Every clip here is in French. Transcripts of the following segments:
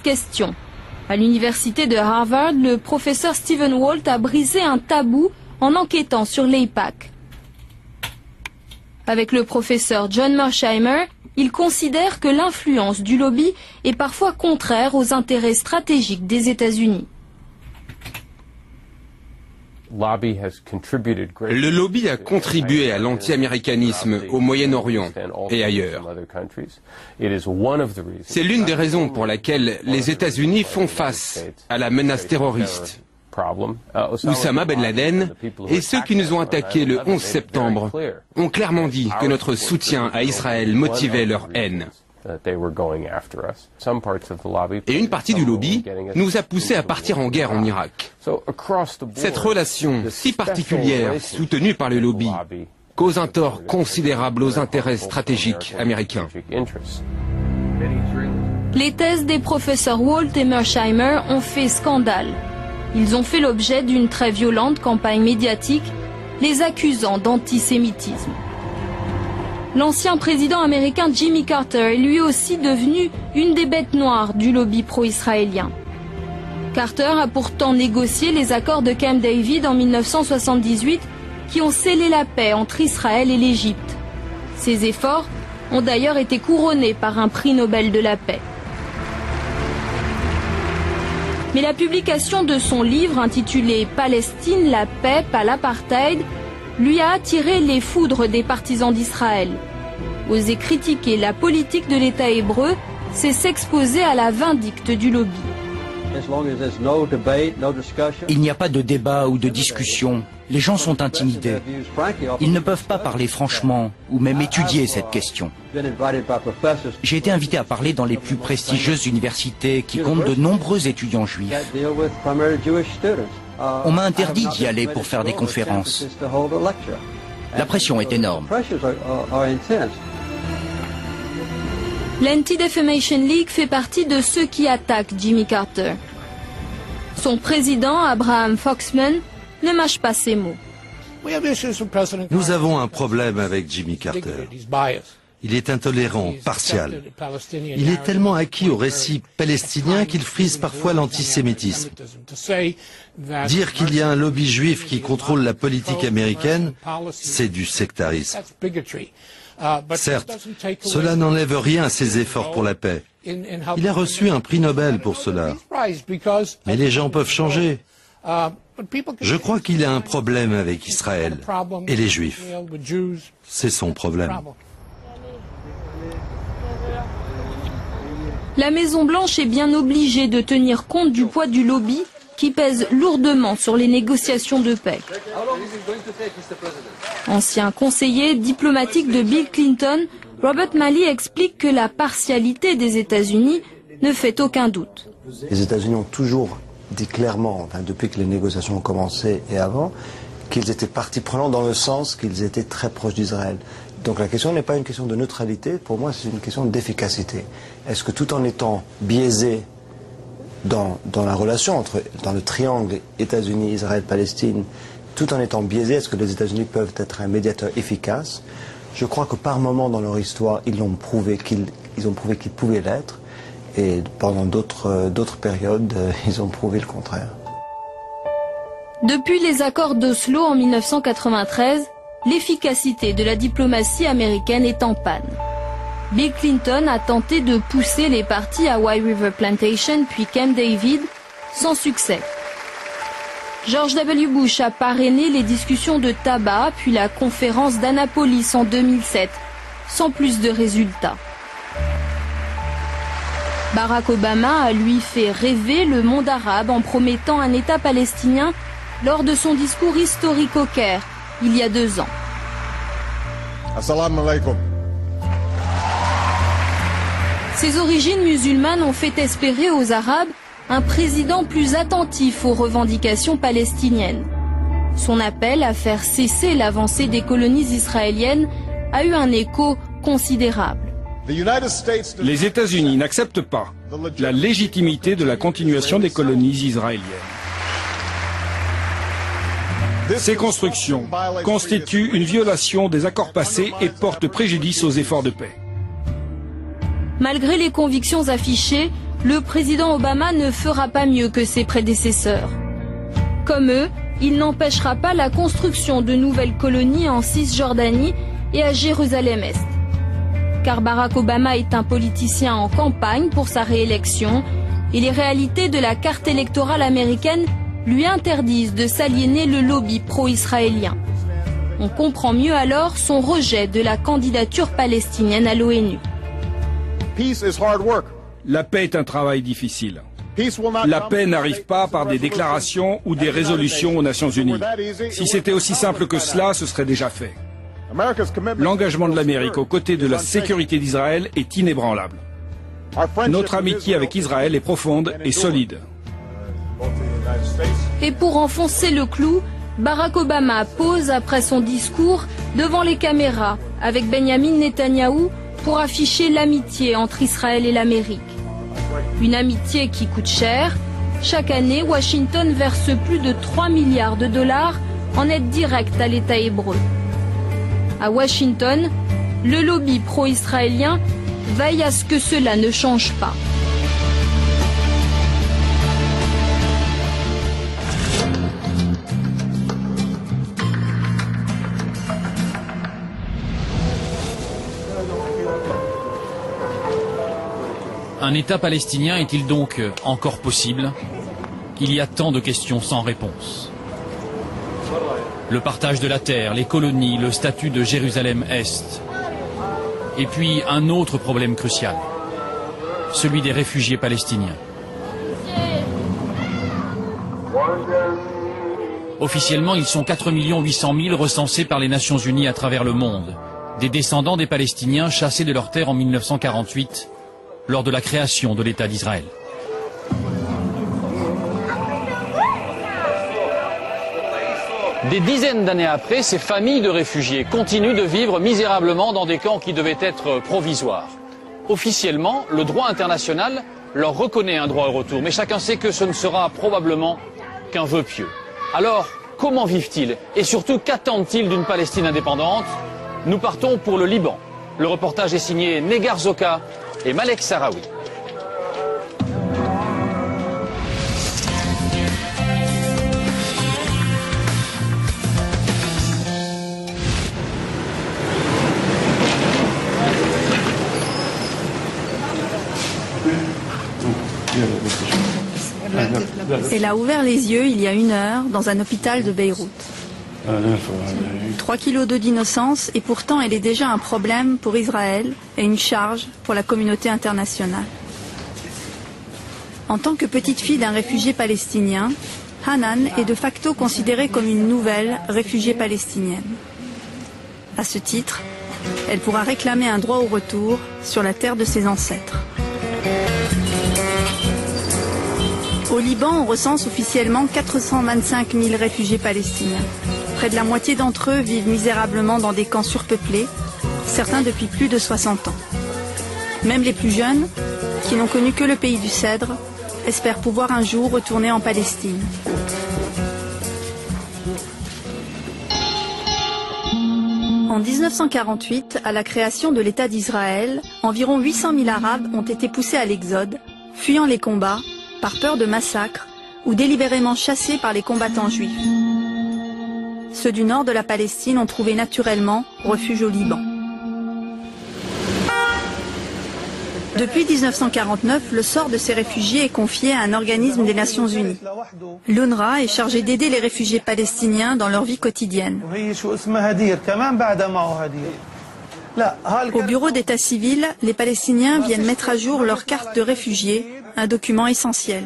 question. À l'université de Harvard, le professeur Stephen Walt a brisé un tabou en enquêtant sur l'AIPAC. Avec le professeur John Mearsheimer, il considère que l'influence du lobby est parfois contraire aux intérêts stratégiques des États-Unis. Le lobby a contribué à l'anti-américanisme au Moyen-Orient et ailleurs. C'est l'une des raisons pour laquelle les États-Unis font face à la menace terroriste. Oussama Ben Laden et ceux qui nous ont attaqués le 11 septembre ont clairement dit que notre soutien à Israël motivait leur haine. Et une partie du lobby nous a poussés à partir en guerre en Irak. Cette relation si particulière, soutenue par le lobby, cause un tort considérable aux intérêts stratégiques américains. Les thèses des professeurs Walt et Mearsheimer ont fait scandale. Ils ont fait l'objet d'une très violente campagne médiatique, les accusant d'antisémitisme. L'ancien président américain Jimmy Carter est lui aussi devenu une des bêtes noires du lobby pro-israélien. Carter a pourtant négocié les accords de Camp David en 1978 qui ont scellé la paix entre Israël et l'Égypte. Ces efforts ont d'ailleurs été couronnés par un prix Nobel de la paix. Mais la publication de son livre intitulé « Palestine, la paix, pas l'apartheid » lui a attiré les foudres des partisans d'Israël. Oser critiquer la politique de l'État hébreu, c'est s'exposer à la vindicte du lobby. Il n'y a pas de débat ou de discussion. Les gens sont intimidés. Ils ne peuvent pas parler franchement ou même étudier cette question. J'ai été invité à parler dans les plus prestigieuses universités qui comptent de nombreux étudiants juifs. On m'a interdit d'y aller pour faire des conférences. La pression est énorme. L'Anti-Defamation League fait partie de ceux qui attaquent Jimmy Carter. Son président, Abraham Foxman, ne mâche pas ses mots. Nous avons un problème avec Jimmy Carter. Il est intolérant, partial. Il est tellement acquis au récit palestinien qu'il frise parfois l'antisémitisme. Dire qu'il y a un lobby juif qui contrôle la politique américaine, c'est du sectarisme. Certes, cela n'enlève rien à ses efforts pour la paix. Il a reçu un prix Nobel pour cela. Mais les gens peuvent changer. Je crois qu'il a un problème avec Israël et les Juifs. C'est son problème. La Maison-Blanche est bien obligée de tenir compte du poids du lobby qui pèse lourdement sur les négociations de paix. Ancien conseiller diplomatique de Bill Clinton, Robert Malley explique que la partialité des États-Unis ne fait aucun doute. Les États-Unis ont toujours dit clairement, depuis que les négociations ont commencé et avant, qu'ils étaient partie prenante dans le sens qu'ils étaient très proches d'Israël. Donc la question n'est pas une question de neutralité, pour moi c'est une question d'efficacité. Est-ce que tout en étant biaisé dans la relation dans le triangle États-Unis, Israël, Palestine, tout en étant biaisé, est-ce que les États-Unis peuvent être un médiateur efficace? Je crois que par moment dans leur histoire, ils ont prouvé qu'ils pouvaient l'être, et pendant d'autres périodes, ils ont prouvé le contraire. Depuis les accords d'Oslo en 1993, l'efficacité de la diplomatie américaine est en panne. Bill Clinton a tenté de pousser les partis à White River Plantation puis Camp David, sans succès. George W. Bush a parrainé les discussions de tabac puis la conférence d'Annapolis en 2007, sans plus de résultats. Barack Obama a lui fait rêver le monde arabe en promettant un État palestinien lors de son discours historique au Caire, il y a 2 ans. Assalamu alaikum. Ses origines musulmanes ont fait espérer aux Arabes un président plus attentif aux revendications palestiniennes. Son appel à faire cesser l'avancée des colonies israéliennes a eu un écho considérable. Les États-Unis n'acceptent pas la légitimité de la continuation des colonies israéliennes. Ces constructions constituent une violation des accords passés et portent préjudice aux efforts de paix. Malgré les convictions affichées, le président Obama ne fera pas mieux que ses prédécesseurs. Comme eux, il n'empêchera pas la construction de nouvelles colonies en Cisjordanie et à Jérusalem-Est. Car Barack Obama est un politicien en campagne pour sa réélection et les réalités de la carte électorale américaine lui interdisent de s'aliéner le lobby pro-israélien. On comprend mieux alors son rejet de la candidature palestinienne à l'ONU. La paix est un travail difficile. La paix n'arrive pas par des déclarations ou des résolutions aux Nations Unies. Si c'était aussi simple que cela, ce serait déjà fait. L'engagement de l'Amérique aux côtés de la sécurité d'Israël est inébranlable. Notre amitié avec Israël est profonde et solide. Et pour enfoncer le clou, Barack Obama pose après son discours devant les caméras avec Benjamin Netanyahou pour afficher l'amitié entre Israël et l'Amérique. Une amitié qui coûte cher. Chaque année, Washington verse plus de 3 milliards de dollars en aide directe à l'État hébreu. À Washington, le lobby pro-israélien veille à ce que cela ne change pas. Un État palestinien est-il donc encore possible? Il y a tant de questions sans réponse. Le partage de la terre, les colonies, le statut de Jérusalem-Est. Et puis un autre problème crucial, celui des réfugiés palestiniens. Officiellement, ils sont 4 800 000 recensés par les Nations Unies à travers le monde, des descendants des Palestiniens chassés de leurs terres en 1948, lors de la création de l'État d'Israël. Des dizaines d'années après, ces familles de réfugiés continuent de vivre misérablement dans des camps qui devaient être provisoires. Officiellement, le droit international leur reconnaît un droit au retour, mais chacun sait que ce ne sera probablement qu'un vœu pieux. Alors, comment vivent-ils? Et surtout, qu'attendent-ils d'une Palestine indépendante? Nous partons pour le Liban. Le reportage est signé Negar Zoka et Malek Sarawi. Elle a ouvert les yeux il y a 1 heure dans un hôpital de Beyrouth. 3 kilos d'eau d'innocence et pourtant elle est déjà un problème pour Israël et une charge pour la communauté internationale. En tant que petite fille d'un réfugié palestinien, Hanan est de facto considérée comme une nouvelle réfugiée palestinienne. À ce titre, elle pourra réclamer un droit au retour sur la terre de ses ancêtres. Au Liban, on recense officiellement 425 000 réfugiés palestiniens. Près de la moitié d'entre eux vivent misérablement dans des camps surpeuplés, certains depuis plus de 60 ans. Même les plus jeunes, qui n'ont connu que le pays du cèdre, espèrent pouvoir un jour retourner en Palestine. En 1948, à la création de l'État d'Israël, environ 800 000 Arabes ont été poussés à l'exode, fuyant les combats, par peur de massacres ou délibérément chassés par les combattants juifs. Ceux du nord de la Palestine ont trouvé naturellement refuge au Liban. Depuis 1949, le sort de ces réfugiés est confié à un organisme des Nations Unies. L'UNRWA est chargé d'aider les réfugiés palestiniens dans leur vie quotidienne. Au bureau d'état civil, les Palestiniens viennent mettre à jour leur carte de réfugiés, un document essentiel.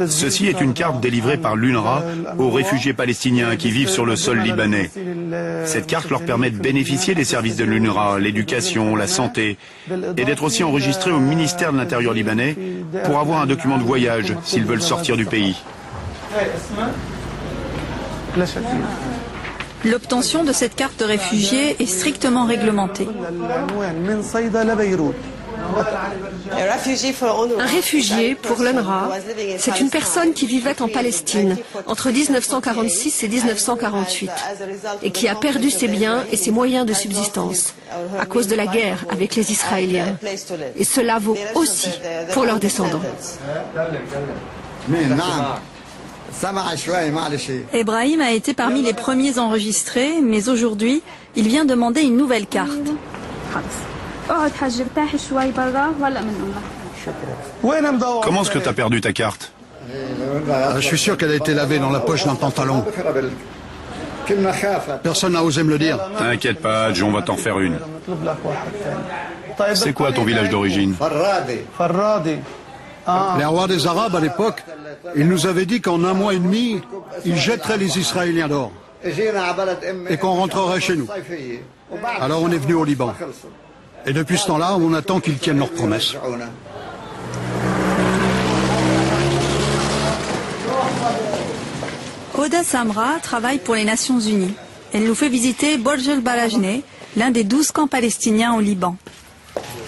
Ceci est une carte délivrée par l'UNRWA aux réfugiés palestiniens qui vivent sur le sol libanais. Cette carte leur permet de bénéficier des services de l'UNRWA, l'éducation, la santé, et d'être aussi enregistrés au ministère de l'Intérieur libanais pour avoir un document de voyage s'ils veulent sortir du pays. L'obtention de cette carte de réfugié est strictement réglementée. Un réfugié, pour l'UNRWA, c'est une personne qui vivait en Palestine entre 1946 et 1948 et qui a perdu ses biens et ses moyens de subsistance à cause de la guerre avec les Israéliens. Et cela vaut aussi pour leurs descendants. Ebrahim a été parmi les premiers enregistrés, mais aujourd'hui, il vient demander une nouvelle carte. Comment est-ce que tu as perdu ta carte? Je suis sûr qu'elle a été lavée dans la poche d'un pantalon. Personne n'a osé me le dire. T'inquiète pas, Hadj, on va t'en faire une. C'est quoi ton village d'origine? Les rois des Arabes à l'époque, ils nous avaient dit qu'en 1 mois et demi, ils jetteraient les Israéliens dehors et qu'on rentrerait chez nous. Alors on est venu au Liban. Et depuis ce temps-là, on attend qu'ils tiennent leurs promesses. Hoda Samra travaille pour les Nations Unies. Elle nous fait visiter Borj el-Barajneh, l'un des 12 camps palestiniens au Liban.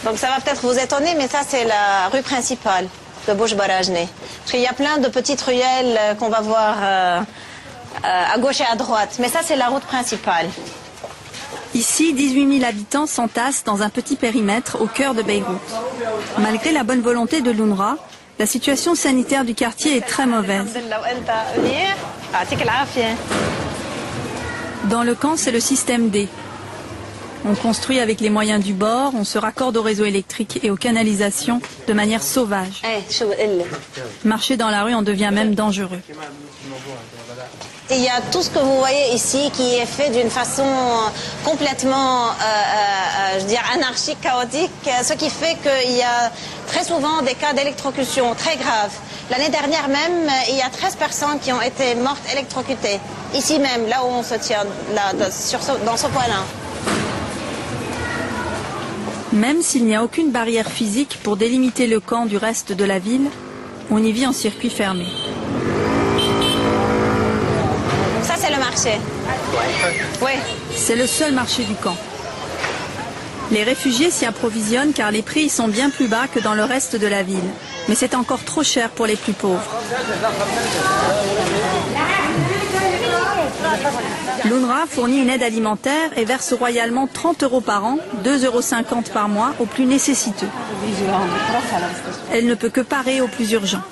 Donc ça va peut-être vous étonner, mais ça c'est la rue principale de Borj el-Barajneh. Parce qu'il y a plein de petites ruelles qu'on va voir à gauche et à droite. Mais ça c'est la route principale. Ici, 18 000 habitants s'entassent dans un petit périmètre au cœur de Beyrouth. Malgré la bonne volonté de l'UNRWA, la situation sanitaire du quartier est très mauvaise. Dans le camp, c'est le système D. On construit avec les moyens du bord, on se raccorde au réseau électrique et aux canalisations de manière sauvage. Marcher dans la rue en devient même dangereux. Il y a tout ce que vous voyez ici qui est fait d'une façon complètement, je veux dire, anarchique, chaotique, ce qui fait qu'il y a très souvent des cas d'électrocution très graves. L'année dernière même, il y a 13 personnes qui ont été mortes électrocutées. Ici même, là où on se tient, là, dans ce point-là. Même s'il n'y a aucune barrière physique pour délimiter le camp du reste de la ville, on y vit en circuit fermé. Ça, c'est le marché. Oui. C'est le seul marché du camp. Les réfugiés s'y approvisionnent car les prix y sont bien plus bas que dans le reste de la ville. Mais c'est encore trop cher pour les plus pauvres. L'UNRWA fournit une aide alimentaire et verse royalement 30 € par an, 2,50 € par mois aux plus nécessiteux. Elle ne peut que parer aux plus urgents.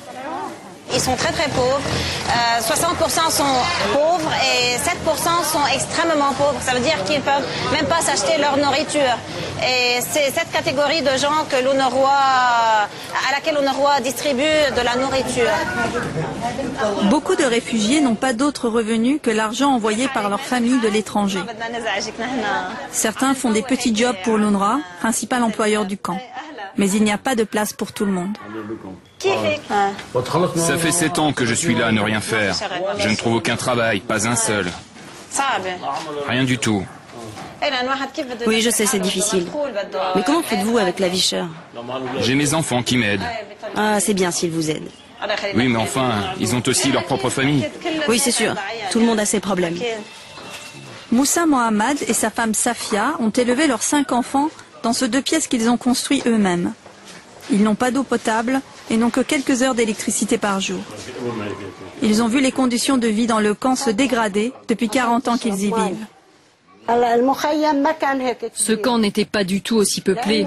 Ils sont très très pauvres. 60% sont pauvres et 7% sont extrêmement pauvres. Ça veut dire qu'ils ne peuvent même pas s'acheter leur nourriture. Et c'est cette catégorie de gens que à laquelle l'UNRWA distribue de la nourriture. Beaucoup de réfugiés n'ont pas d'autres revenus que l'argent envoyé par leur famille de l'étranger. Certains font des petits jobs pour l'UNRWA, principal employeur du camp. Mais il n'y a pas de place pour tout le monde. Ça fait 7 ans que je suis là à ne rien faire. Je ne trouve aucun travail, pas un seul. Rien du tout. Oui, je sais, c'est difficile. Mais comment faites-vous avec la vie chère? J'ai mes enfants qui m'aident. Ah, c'est bien s'ils vous aident. Oui, mais enfin, ils ont aussi leur propre famille. Oui, c'est sûr. Tout le monde a ses problèmes. Moussa Mohamed et sa femme Safia ont élevé leurs 5 enfants dans ce 2 pièces qu'ils ont construit eux-mêmes. Ils n'ont pas d'eau potable et n'ont que quelques heures d'électricité par jour. Ils ont vu les conditions de vie dans le camp se dégrader depuis 40 ans qu'ils y vivent. Ce camp n'était pas du tout aussi peuplé.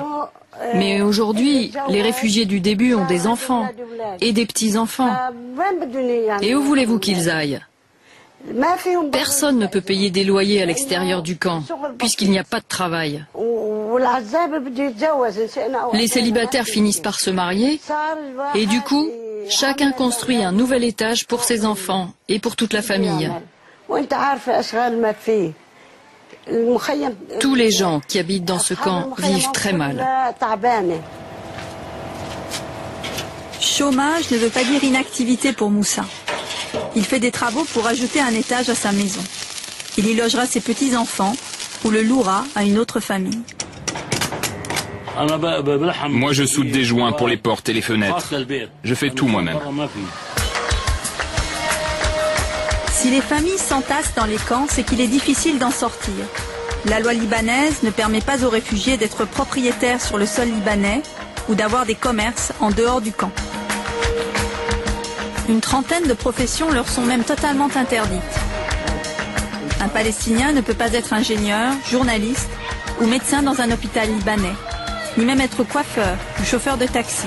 Mais aujourd'hui, les réfugiés du début ont des enfants et des petits-enfants. Et où voulez-vous qu'ils aillent? Personne ne peut payer des loyers à l'extérieur du camp, puisqu'il n'y a pas de travail. Les célibataires finissent par se marier, et du coup, chacun construit un nouvel étage pour ses enfants et pour toute la famille. Tous les gens qui habitent dans ce camp vivent très mal. Chômage ne veut pas dire inactivité pour Moussa. Il fait des travaux pour ajouter un étage à sa maison. Il y logera ses petits-enfants ou le louera à une autre famille. Moi, je soude des joints pour les portes et les fenêtres. Je fais tout moi-même. Si les familles s'entassent dans les camps, c'est qu'il est difficile d'en sortir. La loi libanaise ne permet pas aux réfugiés d'être propriétaires sur le sol libanais, ou d'avoir des commerces en dehors du camp. Une trentaine de professions leur sont même totalement interdites. Un Palestinien ne peut pas être ingénieur, journaliste ou médecin dans un hôpital libanais, ni même être coiffeur ou chauffeur de taxi.